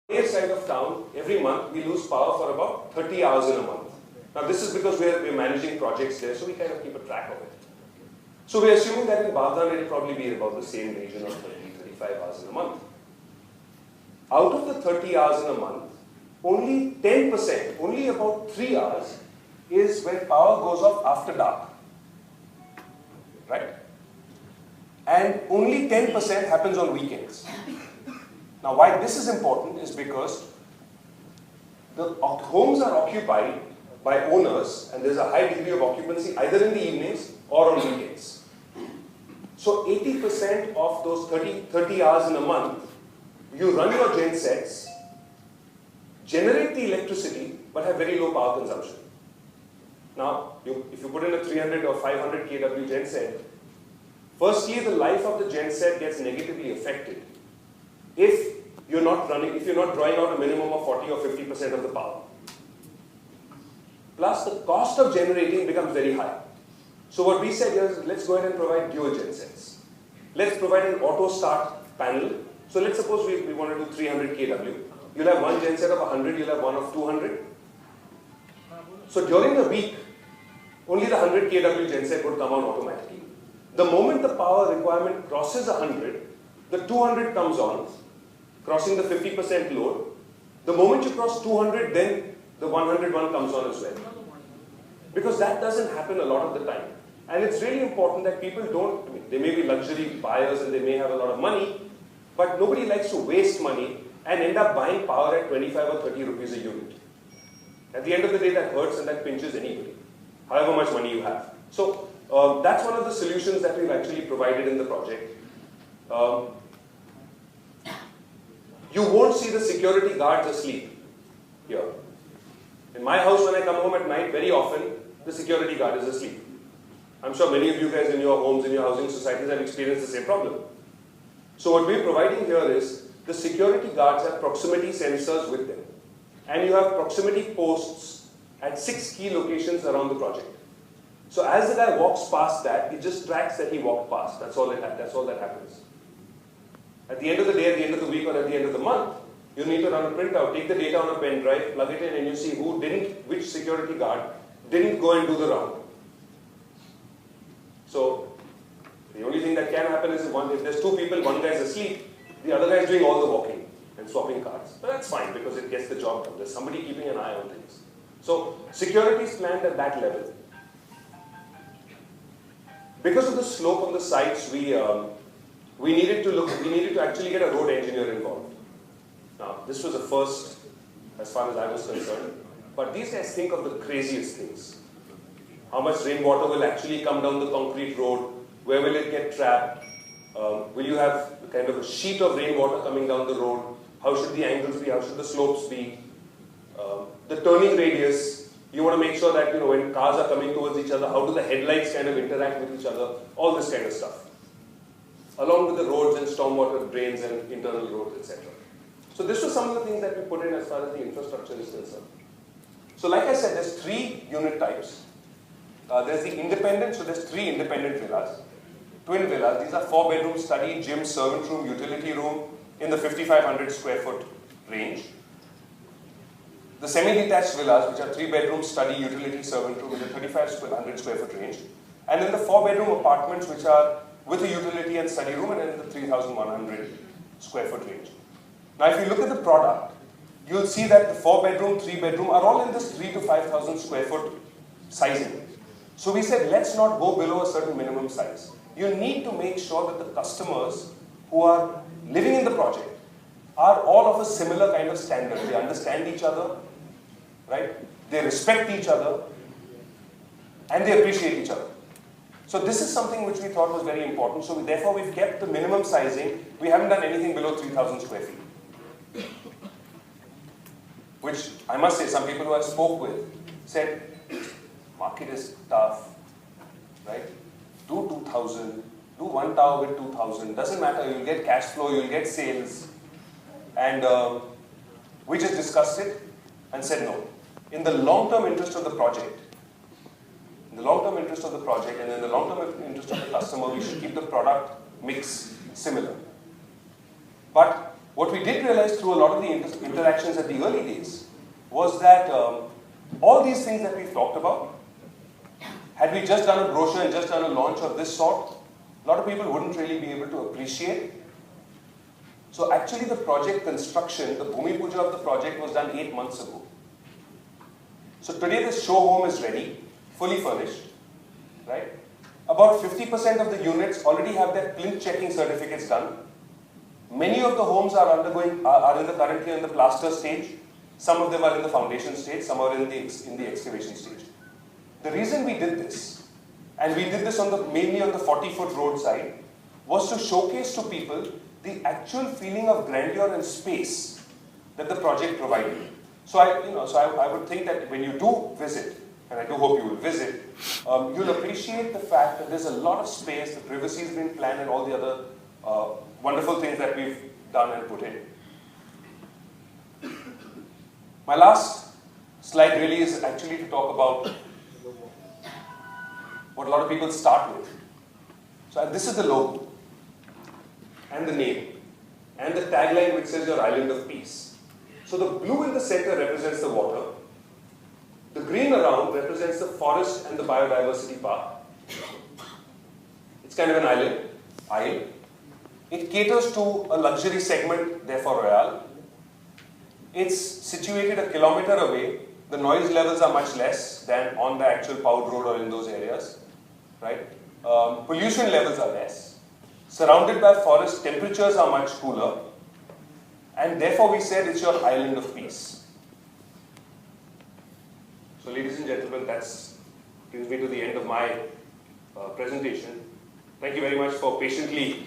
side of town, every month we lose power for about 30 hours in a month. Now this is because we're managing projects there, so we kind of keep a track of it. So we're assuming that in Bardhan it'll probably be about the same region of 30-35 hours in a month. Out of the 30 hours in a month, only 10%, only about 3 hours, is when power goes off after dark. Right? And only 10% happens on weekends. Now why this is important is because the homes are occupied by owners and there's a high degree of occupancy either in the evenings or on weekends. So 80% of those 30 hours in a month, you run your gen sets, generate the electricity, but have very low power consumption. Now, if you put in a 300 or 500 kW gen set, firstly, the life of the gen set gets negatively affected if you're not drawing out a minimum of 40 or 50% of the power. Plus, the cost of generating becomes very high. So what we said is, let's go ahead and provide dual gen sets. Let's provide an auto start panel. So let's suppose we want to do 300 kW. You'll have one gen set of 100, you'll have one of 200. So during the week, only the 100 kW gen set would come on automatically. The moment the power requirement crosses 100, the 200 comes on, crossing the 50% load. The moment you cross 200, then the 101 comes on as well. Because that doesn't happen a lot of the time. And it's really important that people don't, they may be luxury buyers and they may have a lot of money, but nobody likes to waste money and end up buying power at 25 or 30 rupees a unit. At the end of the day, that hurts and that pinches anybody, however much money you have. So that's one of the solutions that we've actually provided in the project. You won't see the security guards asleep here. In my house, when I come home at night, very often, the security guard is asleep. I'm sure many of you guys in your homes, in your housing societies have experienced the same problem. So what we're providing here is, the security guards have proximity sensors with them. And you have proximity posts at 6 key locations around the project. So as the guy walks past that, it just tracks that he walked past. That's all that happens. At the end of the day, at the end of the week, or at the end of the month, you need to run a printout, take the data on a pen drive, plug it in, and you see which security guard didn't go and do the round. So the only thing that can happen is if there's two people, one guy's asleep, the other guy's doing all the walking and swapping cards. But that's fine because it gets the job done. There's somebody keeping an eye on things. So security is planned at that level. Because of the slope on the sites, we needed to actually get a road engineer involved. Now, this was a first as far as I was concerned, but these guys think of the craziest things. How much rainwater will actually come down the concrete road? Where will it get trapped? Will you have kind of a sheet of rainwater coming down the road? How should the angles be? How should the slopes be? The turning radius. You want to make sure that when cars are coming towards each other, how do the headlights kind of interact with each other? All this kind of stuff. Along with the roads and stormwater drains and internal roads, etc. So this was some of the things that we put in as far as the infrastructure is concerned. So like I said, there's 3 unit types. There's the independent, so there's 3 independent villas. Twin villas, these are 4-bedroom study, gym, servant room, utility room in the 5,500 square foot range. The semi-detached villas, which are 3-bedroom study, utility, servant room in the 3,500 square foot range. And then the 4-bedroom apartments, which are with a utility and study room and in the 3,100 square foot range. Now if you look at the product, you'll see that the 4-bedroom, 3-bedroom are all in this 3,000 to 5,000 square foot sizing. So we said, let's not go below a certain minimum size. You need to make sure that the customers who are living in the project are all of a similar kind of standard. They understand each other, right? They respect each other, and they appreciate each other. So this is something which we thought was very important. So therefore, we've kept the minimum sizing. We haven't done anything below 3,000 square feet. Which I must say, some people who I spoke with said, market is tough, right? Do 2,000, do one tower with 2,000. Doesn't matter, you'll get cash flow, you'll get sales. And we just discussed it and said no. In the long-term interest of the project, and in the long-term interest of the customer, we should keep the product mix similar. But what we did realize through a lot of the interactions at the early days was that all these things that we've talked about, had we just done a brochure and just done a launch of this sort, a lot of people wouldn't really be able to appreciate. So actually the project construction, the Bhumi Puja of the project was done 8 months ago. So today the show home is ready, fully furnished, right? About 50% of the units already have their plinth checking certificates done. Many of the homes are currently in the plaster stage. Some of them are in the foundation stage, some are in the excavation stage. The reason we did this, and we did this mainly on the 40-foot roadside, was to showcase to people the actual feeling of grandeur and space that the project provided. So I would think that when you do visit, and I do hope you will visit, you'll appreciate the fact that there's a lot of space, the privacy has been planned, and all the other wonderful things that we've done and put in. My last slide really is actually to talk about what a lot of people start with. So this is the logo, and the name, and the tagline which says your island of peace. So the blue in the center represents the water. The green around represents the forest and the biodiversity park. It's kind of an isle. It caters to a luxury segment, therefore Royale. It's situated a kilometer away. The noise levels are much less than on the actual Poud Road or in those areas, right? Pollution levels are less. Surrounded by forest, temperatures are much cooler. And therefore we said it's your island of peace. So ladies and gentlemen, that brings me to the end of my presentation. Thank you very much for patiently